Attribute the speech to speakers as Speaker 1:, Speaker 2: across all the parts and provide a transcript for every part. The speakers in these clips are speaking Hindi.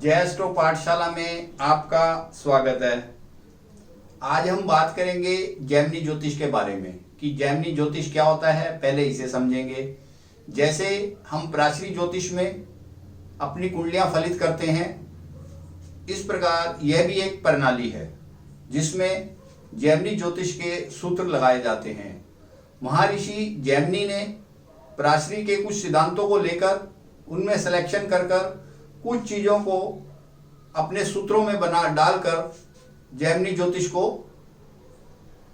Speaker 1: जय एस्ट्रो पाठशाला में आपका स्वागत है। आज हम बात करेंगे जैमिनी ज्योतिष के बारे में कि जैमिनी ज्योतिष क्या होता है, पहले इसे समझेंगे। जैसे हम प्राचीन ज्योतिष में अपनी कुंडलियां फलित करते हैं, इस प्रकार यह भी एक प्रणाली है जिसमें जैमिनी ज्योतिष के सूत्र लगाए जाते हैं। महर्षि जैमिनी ने प्राचीन के कुछ सिद्धांतों को लेकर उनमें सिलेक्शन कर कुछ चीज़ों को अपने सूत्रों में बना डालकर जैमिनी ज्योतिष को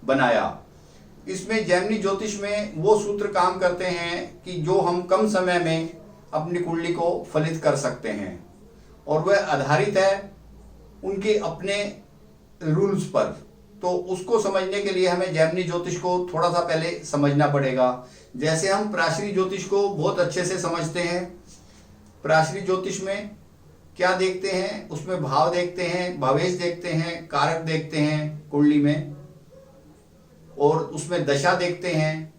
Speaker 1: बनाया। इसमें जैमिनी ज्योतिष में वो सूत्र काम करते हैं कि जो हम कम समय में अपनी कुंडली को फलित कर सकते हैं, और वह आधारित है उनके अपने रूल्स पर। तो उसको समझने के लिए हमें जैमिनी ज्योतिष को थोड़ा सा पहले समझना पड़ेगा। जैसे हम प्राचीन ज्योतिष को बहुत अच्छे से समझते हैं, प्राचीन ज्योतिष में क्या देखते हैं, उसमें भाव देखते हैं, भावेश देखते हैं, कारक देखते हैं कुंडली में, और उसमें दशा देखते हैं,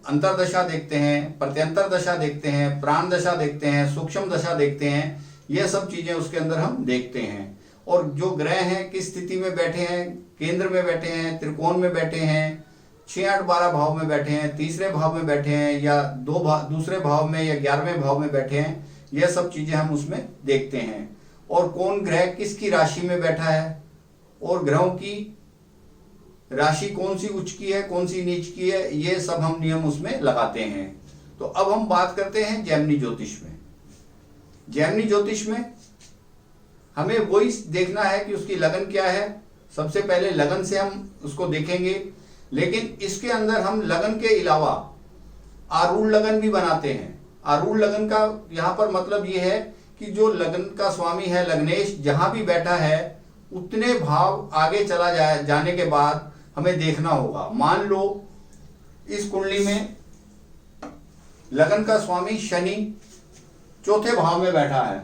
Speaker 1: अंतरदशा देखते हैं, प्रत्यंतर दशा देखते हैं, प्राण दशा देखते हैं, सूक्ष्म दशा देखते हैं। यह सब चीजें उसके अंदर हम देखते हैं। और जो ग्रह हैं किस स्थिति में बैठे हैं, केंद्र में बैठे हैं, त्रिकोण में बैठे हैं, 6, 8, 12 भाव में बैठे हैं, तीसरे भाव में बैठे हैं, या दूसरे भाव में या 11वें भाव में बैठे हैं, यह सब चीजें हम उसमें देखते हैं। और कौन ग्रह किसकी राशि में बैठा है, और ग्रहों की राशि कौन सी उच्च की है, कौन सी नीच की है, ये सब हम नियम उसमें लगाते हैं। तो अब हम बात करते हैं जैमिनी ज्योतिष में। जैमिनी ज्योतिष में हमें वही देखना है कि उसकी लगन क्या है। सबसे पहले लगन से हम उसको देखेंगे, लेकिन इसके अंदर हम लगन के अलावा आरूढ़ लगन भी बनाते हैं। आरूढ़ लगन का यहाँ पर मतलब ये है कि जो लगन का स्वामी है, लग्नेश, जहां भी बैठा है उतने भाव आगे चला जाने के बाद हमें देखना होगा। मान लो इस कुंडली में लगन का स्वामी शनि चौथे भाव में बैठा है,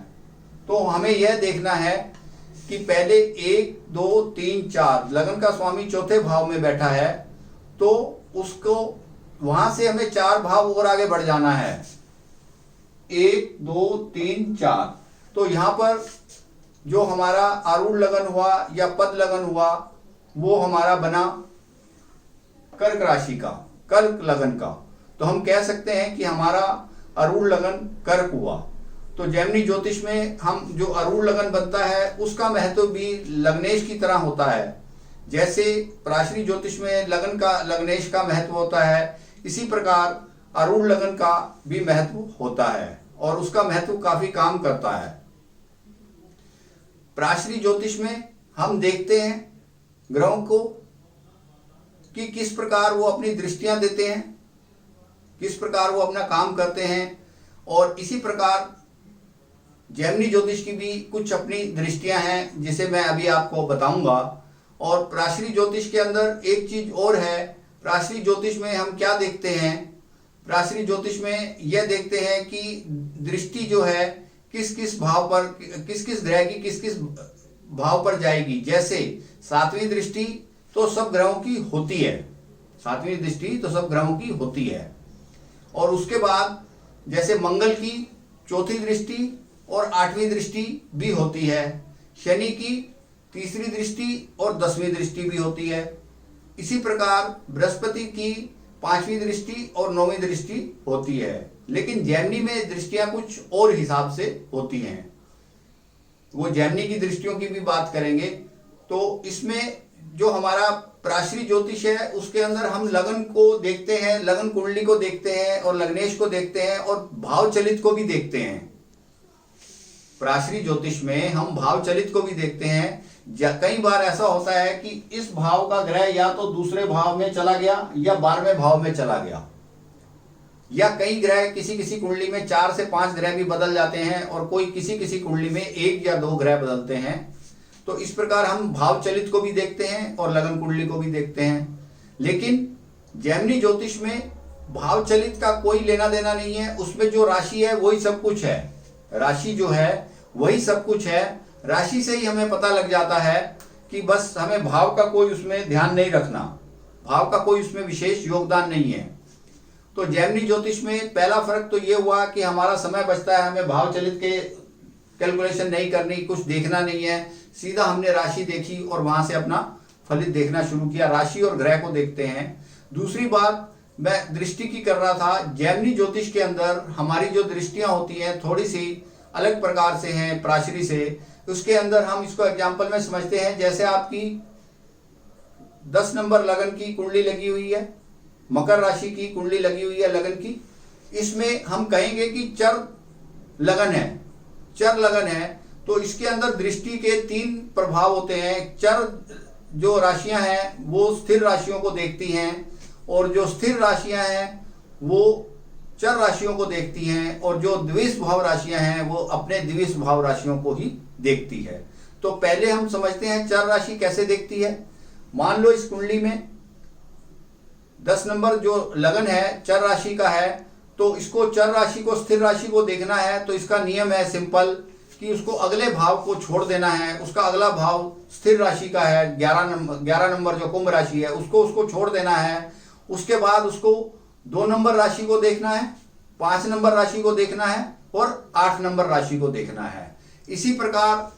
Speaker 1: तो हमें यह देखना है कि पहले 1, 2, 3, 4 लगन का स्वामी चौथे भाव में बैठा है, तो उसको वहां से हमें 4 भाव और आगे बढ़ जाना है। 1, 2, 3, 4। तो यहां पर जो हमारा आरूढ़ लगन हुआ या पद लगन हुआ, वो हमारा बना कर्क राशि का, कर्क लगन का। तो हम कह सकते हैं कि हमारा आरूढ़ लगन कर्क हुआ। तो जैमिनी ज्योतिष में हम जो आरूढ़ लगन बनता है उसका महत्व भी लग्नेश की तरह होता है। जैसे प्राचीन ज्योतिष में लगन का, लग्नेश का महत्व होता है, इसी प्रकार आरूढ़ लगन का भी महत्व होता है, और उसका महत्व काफी काम करता है। प्राचीन ज्योतिष में हम देखते हैं ग्रहों को कि किस प्रकार वो अपनी दृष्टियां देते हैं, किस प्रकार वो अपना काम करते हैं, और इसी प्रकार जैमिनी ज्योतिष की भी कुछ अपनी दृष्टियां हैं जिसे मैं अभी आपको बताऊंगा। और प्राचीन ज्योतिष के अंदर एक चीज और है। प्राचीन ज्योतिष में हम क्या देखते हैं, प्राचीन ज्योतिष में यह देखते हैं कि दृष्टि जो है किस किस भाव पर, किस किस ग्रह की किस किस भाव पर जाएगी। जैसे 7वीं दृष्टि तो सब ग्रहों की होती है, 7वीं दृष्टि तो सब ग्रहों की होती है। और उसके बाद जैसे मंगल की 4थी दृष्टि और 8वीं दृष्टि भी होती है, शनि की 3री दृष्टि और 10वीं दृष्टि भी होती है। इसी प्रकार बृहस्पति की 5वीं दृष्टि और 9वीं दृष्टि होती है। लेकिन जैमिनी में दृष्टियां कुछ और हिसाब से होती हैं, वो जैमिनी की दृष्टियों की भी बात करेंगे। तो इसमें जो हमारा प्राचीन ज्योतिष है उसके अंदर हम लगन को देखते हैं, लगन कुंडली को देखते हैं, और लग्नेश को देखते हैं, और भाव चलित को भी देखते हैं। प्राचीन ज्योतिष में हम भाव चलित को भी देखते हैं। कई बार ऐसा होता है कि इस भाव का ग्रह या तो दूसरे भाव में चला गया या 12वें भाव में चला गया, या कई ग्रह किसी किसी कुंडली में 4 से 5 ग्रह भी बदल जाते हैं, और कोई किसी किसी कुंडली में 1 या 2 ग्रह बदलते हैं। तो इस प्रकार हम भाव चलित को भी देखते हैं और लगन कुंडली को भी देखते हैं। लेकिन जैमिनी ज्योतिष में भाव चलित का कोई लेना देना नहीं है, उसमें जो राशि है वही सब कुछ है। राशि जो है वही सब कुछ है। राशि से ही हमें पता लग जाता है कि बस हमें भाव का कोई उसमें ध्यान नहीं रखना, भाव का कोई उसमें विशेष योगदान नहीं है। तो जैमिनी ज्योतिष में पहला फर्क तो ये हुआ कि हमारा समय बचता है, हमें भाव चलित के कैलकुलेशन नहीं करनी, कुछ देखना नहीं है, सीधा हमने राशि देखी और वहां से अपना फलित देखना शुरू किया। राशि और ग्रह को देखते हैं। दूसरी बात मैं दृष्टि की कर रहा था। जैमिनी ज्योतिष के अंदर हमारी जो दृष्टियां होती हैं थोड़ी सी अलग प्रकार से हैं प्राचरी से। उसके अंदर हम इसको एग्जाम्पल में समझते हैं, जैसे आपकी 10 नंबर लगन की कुंडली लगी हुई है, मकर राशि की कुंडली लगी हुई है लगन की, इसमें हम कहेंगे कि चर लगन है, चर लगन है, तो इसके अंदर दृष्टि के 3 प्रभाव होते हैं। चर जो राशियां हैं वो स्थिर राशियों को देखती हैं, और जो स्थिर राशियां हैं वो चर राशियों को देखती हैं, और जो द्विष भाव राशियां हैं वो अपने द्विष भाव राशियों को ही देखती है। तो पहले हम समझते हैं चर राशि कैसे देखती है। मान लो इस कुंडली में 10 नंबर जो लगन है चर राशि का है, तो इसको चर राशि को स्थिर राशि को देखना है, तो इसका नियम है सिंपल कि उसको अगले भाव को छोड़ देना है। उसका अगला भाव स्थिर राशि का है 11 नंबर जो कुंभ राशि है उसको छोड़ देना है। उसके बाद उसको 2 नंबर राशि को देखना है, 5 नंबर राशि को देखना है और 8 नंबर राशि को देखना है। इसी प्रकार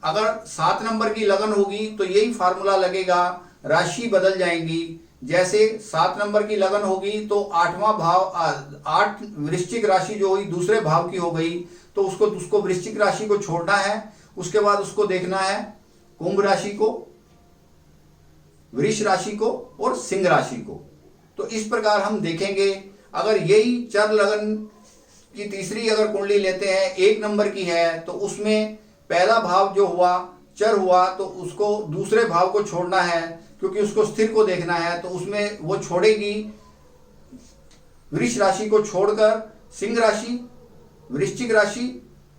Speaker 1: अगर 7 नंबर की लगन होगी तो यही फार्मूला लगेगा, राशि बदल जाएंगी। जैसे 7 नंबर की लगन होगी तो 8वां भाव 8 वृश्चिक राशि जो हुई दूसरे भाव की हो गई, तो उसको वृश्चिक राशि को छोड़ना है। उसके बाद उसको देखना है कुंभ राशि को, वृष राशि को और सिंह राशि को। तो इस प्रकार हम देखेंगे। अगर यही चर लगन की तीसरी अगर कुंडली लेते हैं 1 नंबर की है, तो उसमें पहला भाव जो हुआ चर हुआ, तो उसको दूसरे भाव को छोड़ना है क्योंकि उसको स्थिर को देखना है। तो उसमें वो छोड़ेगी वृष राशि को छोड़कर सिंह राशि, वृश्चिक राशि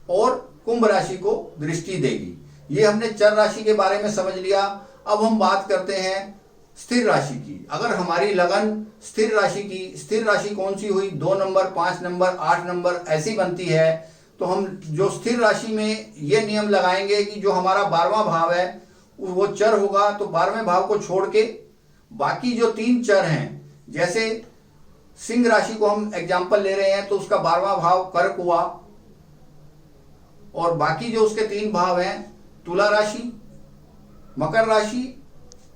Speaker 1: और कुंभ राशि को दृष्टि देगी। ये हमने चर राशि के बारे में समझ लिया। अब हम बात करते हैं स्थिर राशि की। अगर हमारी लगन स्थिर राशि की, स्थिर राशि कौन सी हुई 2 नंबर 5 नंबर 8 नंबर ऐसी बनती है, तो हम जो स्थिर राशि में ये नियम लगाएंगे कि जो हमारा 12वां भाव है वो चर होगा, तो 12वें भाव को छोड़ के बाकी जो 3 चर हैं, जैसे सिंह राशि को हम एग्जाम्पल ले रहे हैं तो उसका 12वां भाव कर्क हुआ, और बाकी जो उसके 3 भाव हैं तुला राशि, मकर राशि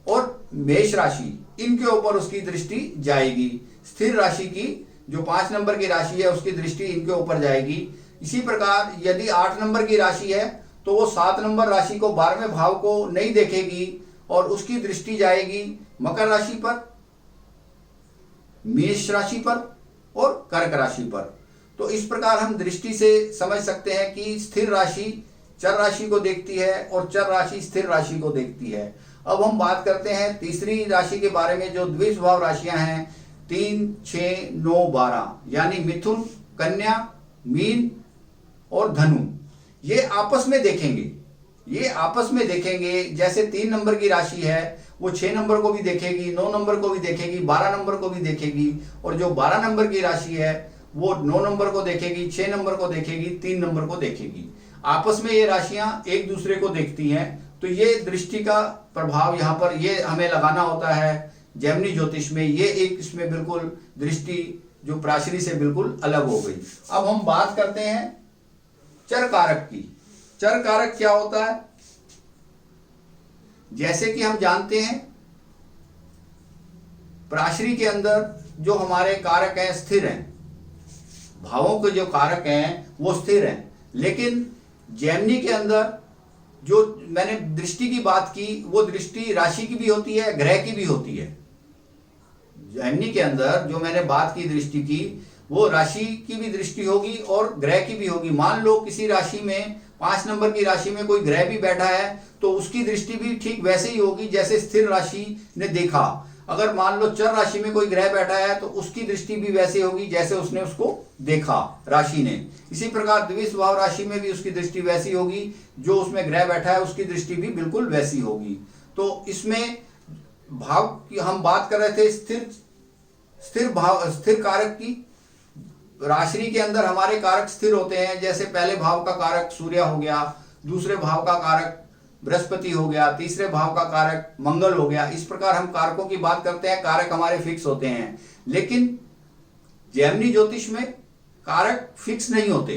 Speaker 1: और मेष राशि, इनके ऊपर उसकी दृष्टि जाएगी। स्थिर राशि की जो 5 नंबर की राशि है उसकी दृष्टि इनके ऊपर जाएगी। इसी प्रकार यदि 8 नंबर की राशि है तो वो 7 नंबर राशि को 12वें भाव को नहीं देखेगी और उसकी दृष्टि जाएगी मकर राशि पर, मेष राशि पर और कर्क राशि पर। तो इस प्रकार हम दृष्टि से समझ सकते हैं कि स्थिर राशि चर राशि को देखती है और चर राशि स्थिर राशि को देखती है। अब हम बात करते हैं तीसरी राशि के बारे में, जो द्विष भाव राशियां हैं 3, 6, 9, 12, यानी मिथुन, कन्या, मीन और धनु। ये आपस में देखेंगे, ये आपस में देखेंगे। जैसे 3 नंबर की राशि है वो 6 नंबर को भी देखेगी, 9 नंबर को भी देखेगी, 12 नंबर को भी देखेगी, और जो 12 नंबर की राशि है वो 9 नंबर को देखेगी, 6 नंबर को देखेगी, 3 नंबर को देखेगी। आपस में ये राशियां एक दूसरे को देखती हैं। तो ये दृष्टि का प्रभाव यहाँ पर ये हमें लगाना होता है जैमिनी ज्योतिष में। ये एक इसमें बिल्कुल दृष्टि जो प्राचरी से बिल्कुल अलग हो गई। अब हम बात करते हैं चर कारक की। चर कारक क्या होता है? जैसे कि हम जानते हैं प्राचरी के अंदर जो हमारे कारक हैं स्थिर हैं, भावों के जो कारक हैं वो स्थिर हैं, लेकिन जैमिनी के अंदर जो मैंने दृष्टि की बात की वो दृष्टि राशि की भी होती है, ग्रह की भी होती है। जैमिनी के अंदर जो मैंने बात की दृष्टि की वो राशि की भी दृष्टि होगी और ग्रह की भी होगी। मान लो किसी राशि में 5 नंबर की राशि में कोई ग्रह भी बैठा है तो उसकी दृष्टि भी ठीक वैसे ही होगी जैसे स्थिर राशि ने देखा। अगर मान लो चर राशि में कोई ग्रह बैठा है तो उसकी दृष्टि भी वैसे होगी जैसे उसने उसको देखा राशि ने। इसी प्रकार द्विष भाव राशि में भी उसकी दृष्टि वैसी होगी, जो उसमें ग्रह बैठा है उसकी दृष्टि भी बिल्कुल वैसी होगी। तो इसमें भाव की हम बात कर रहे थे स्थिर कारक की। राशि के अंदर हमारे कारक स्थिर होते हैं। जैसे पहले भाव का कारक सूर्य हो गया, दूसरे भाव का कारक बृहस्पति हो गया, तीसरे भाव का कारक मंगल हो गया। इस प्रकार हम कारकों की बात करते हैं, कारक हमारे फिक्स होते हैं। लेकिन जैमिनी ज्योतिष में कारक फिक्स नहीं होते,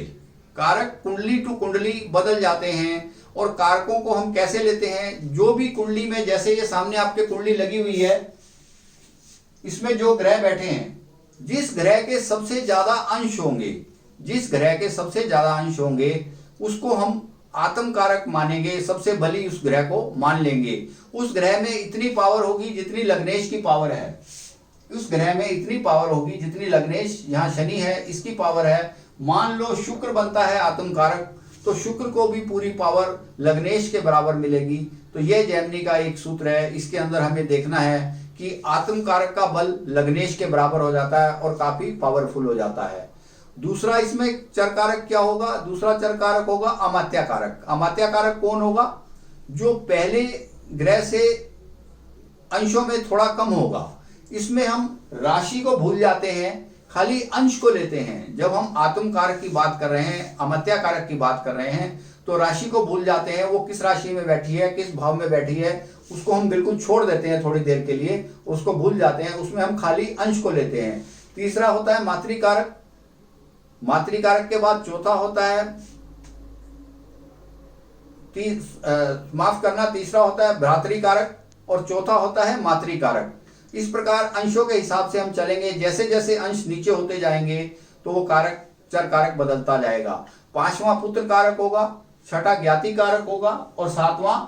Speaker 1: कारक कुंडली टू कुंडली बदल जाते हैं। और कारकों को हम कैसे लेते हैं, जो भी कुंडली में, जैसे ये सामने आपके कुंडली लगी हुई है, इसमें जो ग्रह बैठे हैं, जिस ग्रह के सबसे ज्यादा अंश होंगे, जिस ग्रह के सबसे ज्यादा अंश होंगे उसको हम आत्म कारक मानेंगे, सबसे बली उस ग्रह को मान लेंगे। उस ग्रह में इतनी पावर होगी जितनी लग्नेश की पावर है, उस ग्रह में इतनी पावर होगी जितनी लग्नेश, यहाँ शनि है, इसकी पावर है। मान लो शुक्र बनता है आत्म कारक, तो शुक्र को भी पूरी पावर लग्नेश के बराबर मिलेगी। तो यह जैमिनी का एक सूत्र है, इसके अंदर हमें देखना है कि आत्म कारक का बल लग्नेश के बराबर हो जाता है और काफी पावरफुल हो जाता है। दूसरा इसमें चर कारक क्या होगा, दूसरा चर कारक होगा अमात्या कारक। अमात्या कारक कौन होगा, जो पहले ग्रह से अंशों में थोड़ा कम होगा। इसमें हम राशि को भूल जाते हैं, खाली अंश को लेते हैं। जब हम आत्म कारक की बात कर रहे हैं, अमात्या कारक की बात कर रहे हैं, तो राशि को भूल जाते हैं, वो किस राशि में बैठी है, किस भाव में बैठी है, उसको हम बिल्कुल छोड़ देते हैं थोड़ी देर के लिए, उसको भूल जाते हैं, उसमें हम खाली अंश को लेते हैं। तीसरा होता है मातृकारक। मातृकारक के बाद चौथा होता है तीसरा होता है भ्रातृकारक और चौथा होता है मातृकारक। इस प्रकार अंशों के हिसाब से हम चलेंगे, जैसे जैसे अंश नीचे होते जाएंगे तो वो कारक, चर कारक बदलता जाएगा। पांचवा पुत्र कारक होगा, छठा ज्ञाति कारक होगा और सातवां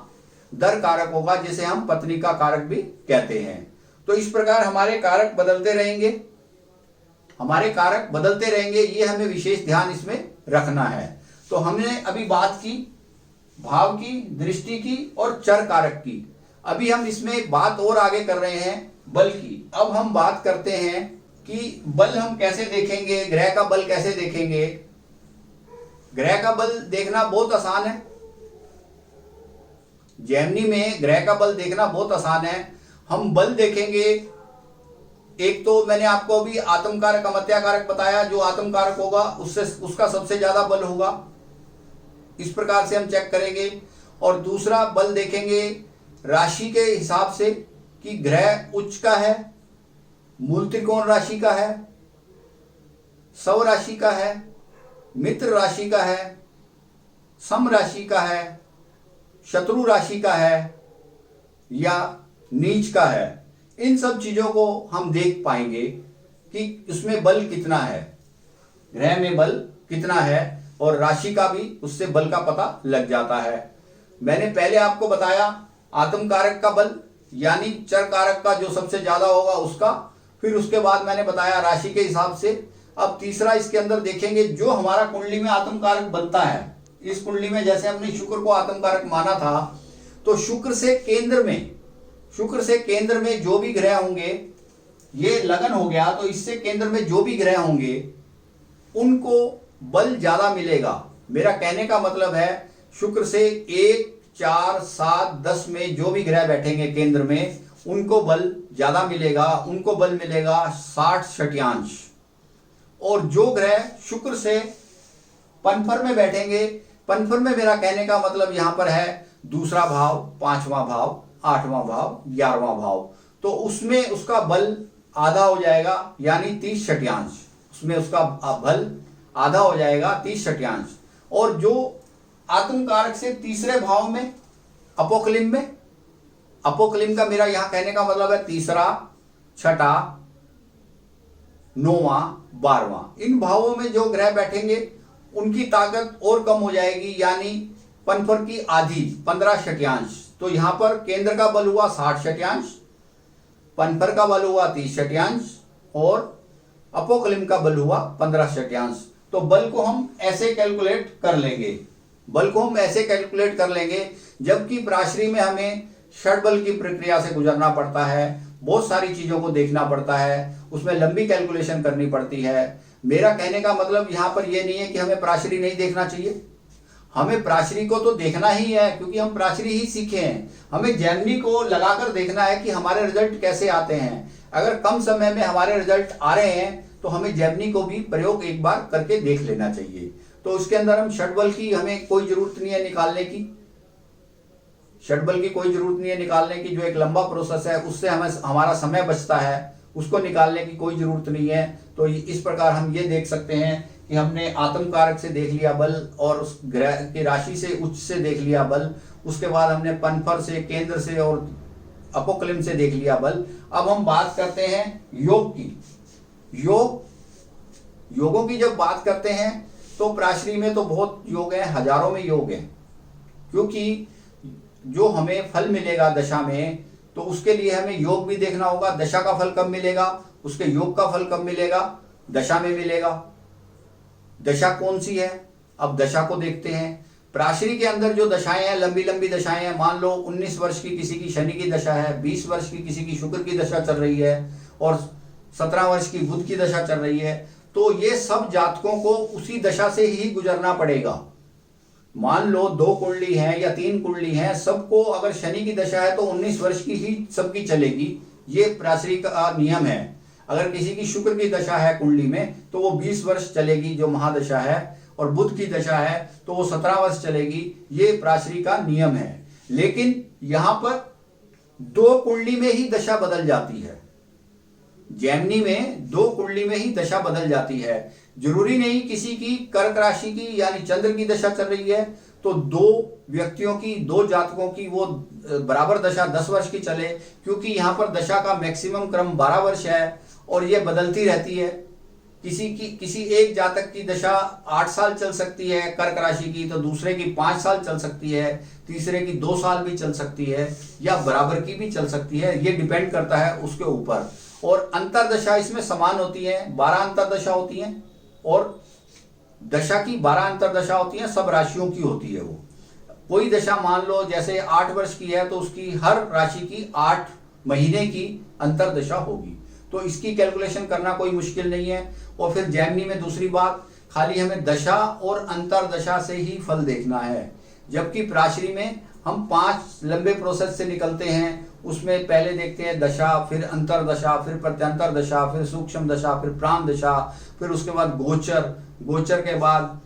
Speaker 1: दर कारक होगा, जिसे हम पत्नी का कारक भी कहते हैं। तो इस प्रकार हमारे कारक बदलते रहेंगे, हमारे कारक बदलते रहेंगे, ये हमें विशेष ध्यान इसमें रखना है। तो हमने अभी बात की भाव की, दृष्टि की और चर कारक की। अभी हम इसमें बात और आगे कर रहे हैं बल की। अब हम बात करते हैं कि बल हम कैसे देखेंगे, ग्रह का बल कैसे देखेंगे। ग्रह का बल देखना बहुत आसान है, जैमिनी में ग्रह का बल देखना बहुत आसान है। हम बल देखेंगे, एक तो मैंने आपको अभी आत्म कारक अमात्या कारक बताया, जो आत्म कारक होगा उससे उसका सबसे ज्यादा बल होगा, इस प्रकार से हम चेक करेंगे। और दूसरा बल देखेंगे राशि के हिसाब से कि ग्रह उच्च का है, मूल त्रिकोण राशि का है, सव राशि का है, मित्र राशि का है, सम राशि का है, शत्रु राशि का है या नीच का है। इन सब चीजों को हम देख पाएंगे कि उसमें बल कितना है, ग्रह में बल कितना है, और राशि का भी उससे बल का पता लग जाता है। मैंने पहले आपको बताया आत्म कारक का बल, यानी चर कारक का जो सबसे ज्यादा होगा उसका, फिर उसके बाद मैंने बताया राशि के हिसाब से। अब तीसरा इसके अंदर देखेंगे, जो हमारा कुंडली में आत्म कारक बनता है, इस कुंडली में जैसे हमने शुक्र को आत्म कारक माना था, तो शुक्र से केंद्र में जो भी ग्रह होंगे, ये लगन हो गया, तो इससे केंद्र में जो भी ग्रह होंगे उनको बल ज्यादा मिलेगा। मेरा कहने का मतलब है शुक्र से 1, 4, 7, 10 में जो भी ग्रह बैठेंगे केंद्र में, उनको बल ज्यादा मिलेगा, उनको बल मिलेगा 60/6। और जो ग्रह शुक्र से पनफर में बैठेंगे, पनफर में मेरा कहने का मतलब यहां पर है दूसरा भाव, 5वां भाव, 8वां भाव, 11वां भाव, तो उसमें उसका बल आधा हो जाएगा, यानी 30/6। उसमें उसका बल आधा हो जाएगा, 30/6। और जो आत्म कारक से तीसरे भाव में, अपोक्लिम का मेरा यहां कहने का मतलब है तीसरा, छठा, 9वां, 12वां, इन भावों में जो ग्रह बैठेंगे उनकी ताकत और कम हो जाएगी, यानी पनफर की आधी, 15/6। तो यहां पर केंद्र का बल हुआ 60/6, पनफर का बल हुआ 30/6 और अपोक्लिम का बल हुआ 15/6। तो बल को हम ऐसे कैलकुलेट कर लेंगे, जबकि प्राश्री में हमें षटबल की प्रक्रिया से गुजरना पड़ता है, बहुत सारी चीजों को देखना पड़ता है, उसमें लंबी कैलकुलेशन करनी पड़ती है। मेरा कहने का मतलब यहां पर यह नहीं है कि हमें प्राश्री नहीं देखना चाहिए, हमें प्राश्री को तो देखना ही है, क्योंकि हम प्राश्री ही सीखे हैं। हमें जैमिनी को लगाकर देखना है कि हमारे रिजल्ट कैसे आते हैं। अगर कम समय में हमारे रिजल्ट आ रहे हैं तो हमें जैमिनी को भी प्रयोग एक बार करके देख लेना चाहिए। तो उसके अंदर हम षटबल की हमें कोई जरूरत नहीं है निकालने की, षटबल की कोई जरूरत नहीं है निकालने की, जो एक लंबा प्रोसेस है, उससे हमें हमारा समय बचता है, उसको निकालने की कोई जरूरत नहीं है। तो इस प्रकार हम ये देख सकते हैं कि हमने आत्म कारक से देख लिया बल और उस ग्रह की राशि से उच्च से देख लिया बल, उसके बाद हमने पनफर से, केंद्र से और अपोक्लिम से देख लिया बल। अब हम बात करते हैं योग की। योगों की जब बात करते हैं तो प्राश्री में तो बहुत योग है, हजारों में योग है, क्योंकि जो हमें फल मिलेगा दशा में तो उसके लिए हमें योग भी देखना होगा। दशा का फल कब मिलेगा, उसके योग का फल कब मिलेगा, दशा में मिलेगा। दशा कौन सी है, अब दशा को देखते हैं। प्राश्री के अंदर जो दशाएं हैं, लंबी लंबी दशाएं हैं, मान लो 19 वर्ष की किसी की शनि की दशा है, 20 वर्ष की किसी की शुक्र की दशा चल रही है और 17 वर्ष की बुध की दशा चल रही है, तो ये सब जातकों को उसी दशा से ही गुजरना पड़ेगा। मान लो 2 कुंडली हैं या 3 कुंडली हैं, सबको अगर शनि की दशा है तो 19 वर्ष की ही सबकी चलेगी, ये प्राश्री का नियम है। अगर किसी की शुक्र की दशा है कुंडली में तो वो 20 वर्ष चलेगी जो महादशा है, और बुध की दशा है तो वो 17 वर्ष चलेगी, ये प्राश्री का नियम है। लेकिन यहां पर 2 कुंडली में ही दशा बदल जाती है। जैमिनी में 2 कुंडली में ही दशा बदल जाती है। जरूरी नहीं किसी की कर्क राशि की यानी चंद्र की दशा चल रही है तो 2 व्यक्तियों की, 2 जातकों की वो बराबर दशा 10 वर्ष की चले, क्योंकि यहां पर दशा का मैक्सिमम क्रम 12 वर्ष है और ये बदलती रहती है। किसी एक जातक की दशा 8 साल चल सकती है कर्क राशि की, तो दूसरे की 5 साल चल सकती है, तीसरे की 2 साल भी चल सकती है या बराबर की भी चल सकती है, ये डिपेंड करता है उसके ऊपर। और अंतरदशा इसमें समान होती है, 12 अंतरदशा होती हैं और दशा की 12 अंतरदशा होती हैं, सब राशियों की होती है। वो कोई दशा मान लो जैसे 8 वर्ष की है तो उसकी हर राशि की 8 महीने की अंतरदशा होगी, तो इसकी कैलकुलेशन करना कोई मुश्किल नहीं है। और फिर जैमिनी में दूसरी बात, खाली हमें दशा और अंतरदशा से ही फल देखना है, जबकि प्राश्री में हम 5 लंबे प्रोसेस से निकलते हैं। उसमें पहले देखते हैं दशा, फिर अंतरदशा, फिर प्रत्यंतर दशा, फिर सूक्ष्म दशा, फिर प्राण दशा, फिर उसके बाद गोचर के बाद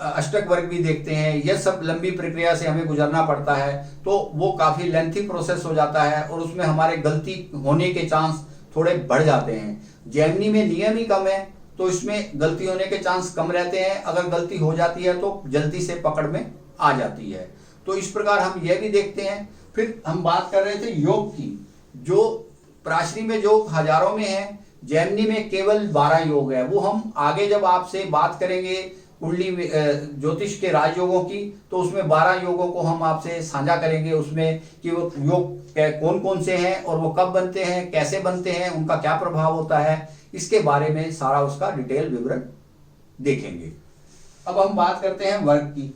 Speaker 1: अष्टक वर्ग भी देखते हैं। यह सब लंबी प्रक्रिया से हमें गुजरना पड़ता है, तो वो काफी लेंथी प्रोसेस हो जाता है और उसमें हमारे गलती होने के चांस थोड़े बढ़ जाते हैं। जैमिनी में नियम ही कम है तो इसमें गलती होने के चांस कम रहते हैं, अगर गलती हो जाती है तो जल्दी से पकड़ में आ जाती है। तो इस प्रकार हम यह भी देखते हैं। फिर हम बात कर रहे थे योग की, जो प्राश्री में जो हजारों में है, जैमिनी में केवल 12 योग है। वो हम आगे जब आपसे बात करेंगे कुंडली ज्योतिष के राजयोगों की, तो उसमें 12 योगों को हम आपसे साझा करेंगे, उसमें कि वो योग कौन कौन से हैं और वो कब बनते हैं, कैसे बनते हैं, उनका क्या प्रभाव होता है, इसके बारे में सारा उसका डिटेल विवरण देखेंगे। अब हम बात करते हैं वर्ग की।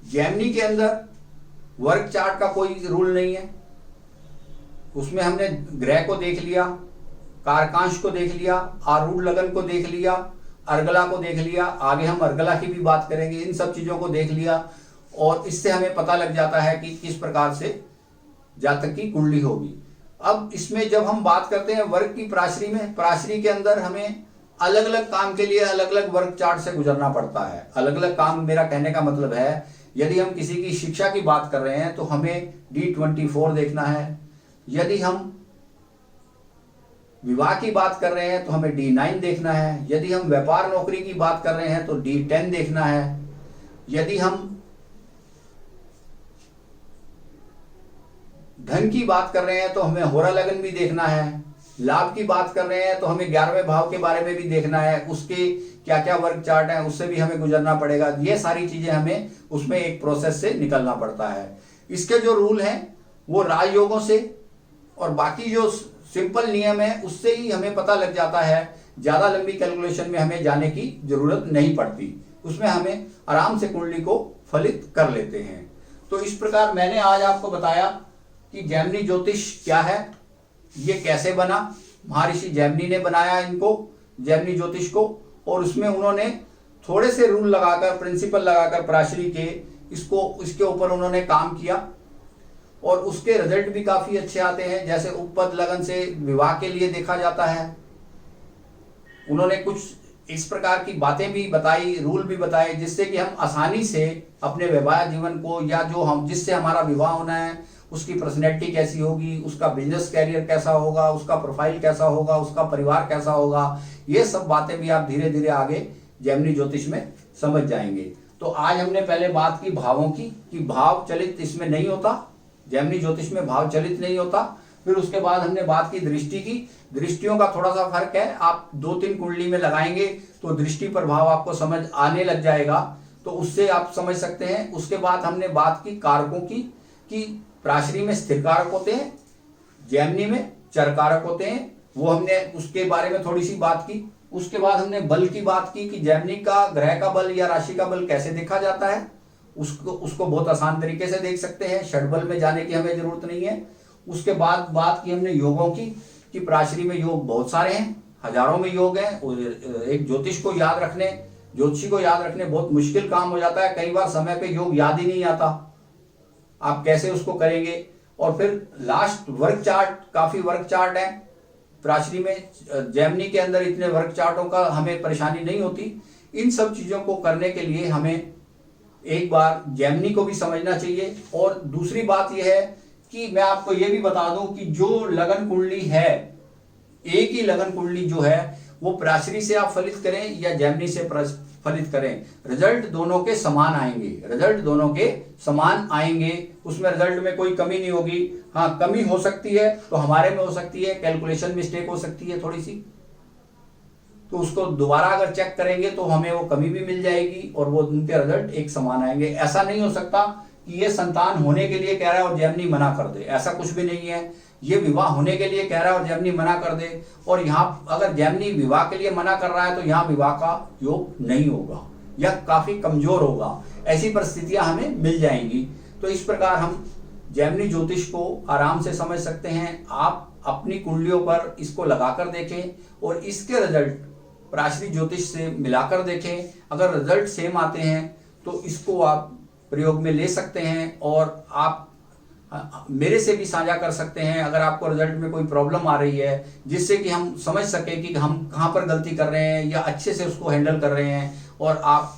Speaker 1: जैमिनी के अंदर वर्ग चार्ट का कोई रूल नहीं है। उसमें हमने ग्रह को देख लिया, कारकांश को देख लिया, आरूढ़ लगन को देख लिया, अर्गला को देख लिया, आगे हम अर्गला की भी बात करेंगे, इन सब चीजों को देख लिया और इससे हमें पता लग जाता है कि किस प्रकार से जातक की कुंडली होगी। अब इसमें जब हम बात करते हैं वर्ग की प्राश्री में, प्राश्री के अंदर हमें अलग अलग काम के लिए अलग अलग वर्ग चार्ट से गुजरना पड़ता है। अलग अलग काम, मेरा कहने का मतलब है, यदि हम किसी की शिक्षा की बात कर रहे हैं तो हमें D24 देखना है। यदि हम विवाह की बात कर रहे हैं तो हमें D9 देखना है। यदि हम व्यापार नौकरी की बात कर रहे हैं तो D10 देखना है। यदि हम धन की बात कर रहे हैं तो हमें होरा लगन भी देखना है। लाभ की बात कर रहे हैं तो हमें 11वें भाव के बारे में भी देखना है, उसके क्या क्या वर्ग चार्ट है, उससे भी हमें गुजरना पड़ेगा। ये सारी चीजें हमें उसमें एक प्रोसेस से निकलना पड़ता है। इसके जो रूल हैं वो राजयोगों से और बाकी जो सिंपल नियम है उससे ही हमें पता लग जाता है। ज्यादा लंबी कैलकुलेशन में हमें जाने की जरूरत नहीं पड़ती, उसमें हमें आराम से कुंडली को फलित कर लेते हैं। तो इस प्रकार मैंने आज आपको बताया कि जैमिनी ज्योतिष क्या है, ये कैसे बना। महर्षि जैमिनी ने बनाया इनको, जैमिनी ज्योतिष को, और उसमें उन्होंने थोड़े से रूल लगाकर, प्रिंसिपल लगाकर प्राश्री के इसके ऊपर उन्होंने काम किया और उसके रिजल्ट भी काफी अच्छे आते हैं। जैसे उपपद लगन से विवाह के लिए देखा जाता है, उन्होंने कुछ इस प्रकार की बातें भी बताई, रूल भी बताए, जिससे कि हम आसानी से अपने वैवाहिक जीवन को या जो हम जिससे हमारा विवाह होना है उसकी पर्सनैलिटी कैसी होगी, उसका बिजनेस कैरियर कैसा होगा, उसका प्रोफाइल कैसा होगा, उसका परिवार कैसा होगा, ये सब बातें भी आप धीरे धीरे आगे जेमिनी ज्योतिष में समझ जाएंगे। तो आज हमने पहले बात की भावों की, कि भाव चलित इसमें नहीं होता, जेमिनी ज्योतिष में भाव चलित नहीं होता। फिर उसके बाद हमने बात की दृष्टि की। दृष्टियों का थोड़ा सा फर्क है, आप 2-3 कुंडली में लगाएंगे तो दृष्टि प्रभाव आपको समझ आने लग जाएगा, तो उससे आप समझ सकते हैं। उसके बाद हमने बात की कारकों की, कि प्राशरी में स्थिर कारक होते हैं, जेमिनी में चर कारक होते हैं, वो हमने उसके बारे में थोड़ी सी बात की। उसके बाद हमने बल की बात की, कि जेमिनी का ग्रह का बल या राशि का बल कैसे देखा जाता है। उसको बहुत आसान तरीके से देख सकते हैं, षटबल में जाने की हमें जरूरत नहीं है। उसके बाद बात की हमने योगों की, कि प्राशरी में योग बहुत सारे हैं, हजारों में योग हैं। एक ज्योतिषी को याद रखने बहुत मुश्किल काम हो जाता है, कई बार समय पे योग याद ही नहीं आता, आप कैसे उसको करेंगे। और फिर लास्ट वर्क चार्ट, काफी वर्क चार्ट है प्राशरी में, जेमिनी के अंदर इतने वर्क चार्टों का हमें परेशानी नहीं होती। इन सब चीजों को करने के लिए हमें एक बार जेमिनी को भी समझना चाहिए। और दूसरी बात यह है कि मैं आपको यह भी बता दूं कि जो लगन कुंडली है, एक ही लगन कुंडली जो है, वो प्राशरी से आप फलित करें या जेमिनी से फलित करें, रिजल्ट दोनों के समान आएंगे, उसमें रिजल्ट में कोई कमी नहीं होगी। हाँ, कमी हो सकती है तो हमारे में हो सकती है, कैलकुलेशन मिस्टेक हो सकती है थोड़ी सी, तो उसको दोबारा अगर चेक करेंगे तो हमें वो कमी भी मिल जाएगी और वो उनके रिजल्ट एक समान आएंगे। ऐसा नहीं हो सकता कि ये संतान होने के लिए कह रहा है और जेमिनी मना कर दे, ऐसा कुछ भी नहीं है। ये विवाह होने के लिए कह रहा है और जेमिनी मना कर दे, और यहाँ अगर जेमिनी विवाह के लिए मना कर रहा है तो यहाँ विवाह का योग नहीं होगा या काफी कमजोर होगा। ऐसी परिस्थितियां हमें मिल जाएंगी। तो इस प्रकार हम जेमिनी ज्योतिष को आराम से समझ सकते हैं। आप अपनी कुंडलियों पर इसको लगाकर देखें और इसके रिजल्ट प्राशरी ज्योतिष से मिलाकर देखें। अगर रिजल्ट सेम आते हैं तो इसको आप प्रयोग में ले सकते हैं और आप मेरे से भी साझा कर सकते हैं। अगर आपको रिजल्ट में कोई प्रॉब्लम आ रही है जिससे कि हम समझ सके कि हम कहाँ पर गलती कर रहे हैं या अच्छे से उसको हैंडल कर रहे हैं, और आप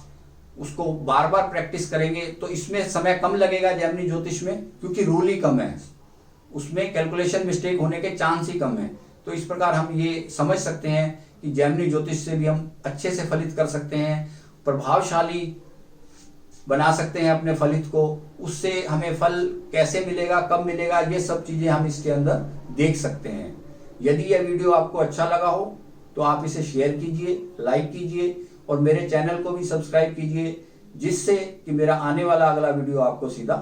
Speaker 1: उसको बार बार प्रैक्टिस करेंगे तो इसमें समय कम लगेगा जेमिनी ज्योतिष में, क्योंकि रूल ही कम है, उसमें कैलकुलेशन मिस्टेक होने के चांस ही कम है। तो इस प्रकार हम ये समझ सकते हैं कि जेमिनी ज्योतिष से भी हम अच्छे से फलित कर सकते हैं, प्रभावशाली बना सकते हैं अपने फलित को। उससे हमें फल कैसे मिलेगा, कब मिलेगा, ये सब चीजें हम इसके अंदर देख सकते हैं। यदि यह वीडियो आपको अच्छा लगा हो तो आप इसे शेयर कीजिए, लाइक कीजिए और मेरे चैनल को भी सब्सक्राइब कीजिए, जिससे कि मेरा आने वाला अगला वीडियो आपको सीधा